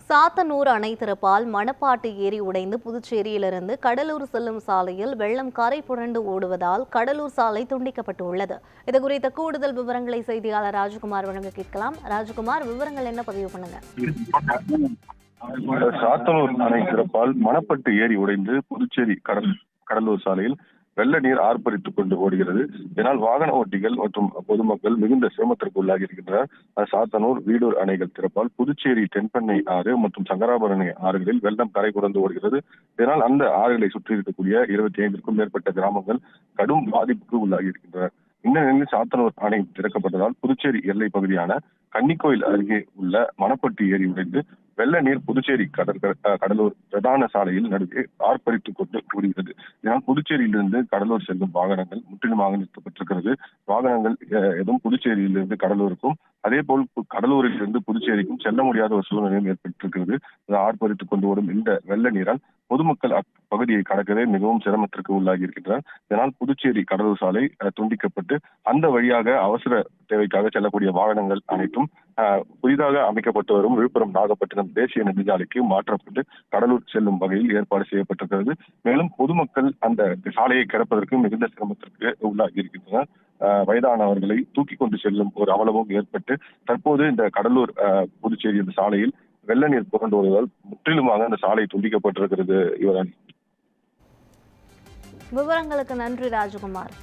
சாத்தனூர் அணை திறப்பால் மணப்பாட்டு ஏரி உடைந்து புதுச்சேரியிலிருந்து கடலூர் செல்லும் சாலையில் வெள்ளம் கரை புரண்டு ஓடுவதால் கடலூர் சாலை துண்டிக்கப்பட்டுள்ளது. இதுகுறித்த கூடுதல் விவரங்களை செய்தியாளர் ராஜகுமார் வழங்க கேட்கலாம். ராஜகுமார், விவரங்கள் என்ன பதிவு பண்ணுங்க. சாத்தனூர் அணை திறப்பால் மணப்பட்டு ஏரி உடைந்து புதுச்சேரி கடலூர் சாலையில் வெள்ள நீர் ஆர்ப்பரித்துக் கொண்டு ஓடுகிறது. இதனால் வாகன ஓட்டிகள் மற்றும் பொதுமக்கள் மிகுந்த சிரமத்திற்கு உள்ளாகி இருக்கின்றனர். சாத்தனூர், வீடூர் அணைகள் திறப்பால் புதுச்சேரி தென்பெண்ணை ஆறு மற்றும் சங்கராபரணி ஆறுகளில் வெள்ளம் கரை புரண்டு ஓடுகிறது. இதனால் அந்த ஆறுகளை சுற்றி இருக்கக்கூடிய 25க்கும் மேற்பட்ட கிராமங்கள் கடும் பாதிப்புக்கு உள்ளாகி இருக்கின்றனர். இந்த நிலையில் சாத்தனூர் அணை திறக்கப்பட்டதால் புதுச்சேரி எல்லை பகுதியான கன்னிக்கோயில் அருகே உள்ள மணப்பட்டு ஏரி உடைந்து வெள்ள நீர் புதுச்சேரி கடலூர் பிரதான சாலையில் நடுவே ஆர்ப்பரித்துக் கொண்டு கூறுகிறது. இதனால் புதுச்சேரியிலிருந்து கடலூர் செல்லும் வாகனங்கள் முற்றிலுமாக நிறுத்தப்பட்டிருக்கிறது. வாகனங்கள் எதுவும் புதுச்சேரியிலிருந்து கடலூருக்கும் அதே போல் கடலூரில் இருந்து புதுச்சேரிக்கும் செல்ல முடியாத ஒரு சூழ்நிலையும் ஏற்பட்டிருக்கிறது. ஆர்ப்பரித்துக் கொண்டு ஓடும் இந்த வெள்ள நீரால் பொதுமக்கள் அப்பகுதியை கடக்கவே மிகவும் சிரமத்திற்கு உள்ளாகி இருக்கின்றனர். இதனால் புதுச்சேரி கடலூர் சாலை துண்டிக்கப்பட்டு அந்த வழியாக அவசர தேவைக்காக செல்லக்கூடிய வாகனங்கள் அனைத்தும் புதிதாக அமைக்கப்பட்டு வரும் விழுப்புரம் நாகப்பட்டினம் தேசிய நெடுஞ்சாலைக்கு மாற்றப்பட்டு கடலூர் செல்லும் வகையில் ஏற்பாடு செய்யப்பட்டிருக்கிறது. மேலும் பொதுமக்கள் அந்த சாலையை கடப்பதற்கு மிகுந்த சிரமத்திற்கு உள்ளாகி இருக்கின்றனர். வயதானவர்களை தூக்கி கொண்டு செல்லும் ஒரு அவலமும் ஏற்பட்டு தற்போது இந்த கடலூர் புதுச்சேரி இந்த சாலையில் வெள்ள நீர் புரண்டு வருவதால் முற்றிலுமாக அந்த சாலை துண்டிக்கப்பட்டிருக்கிறது. விவரங்களுக்கு நன்றி ராஜகுமார்.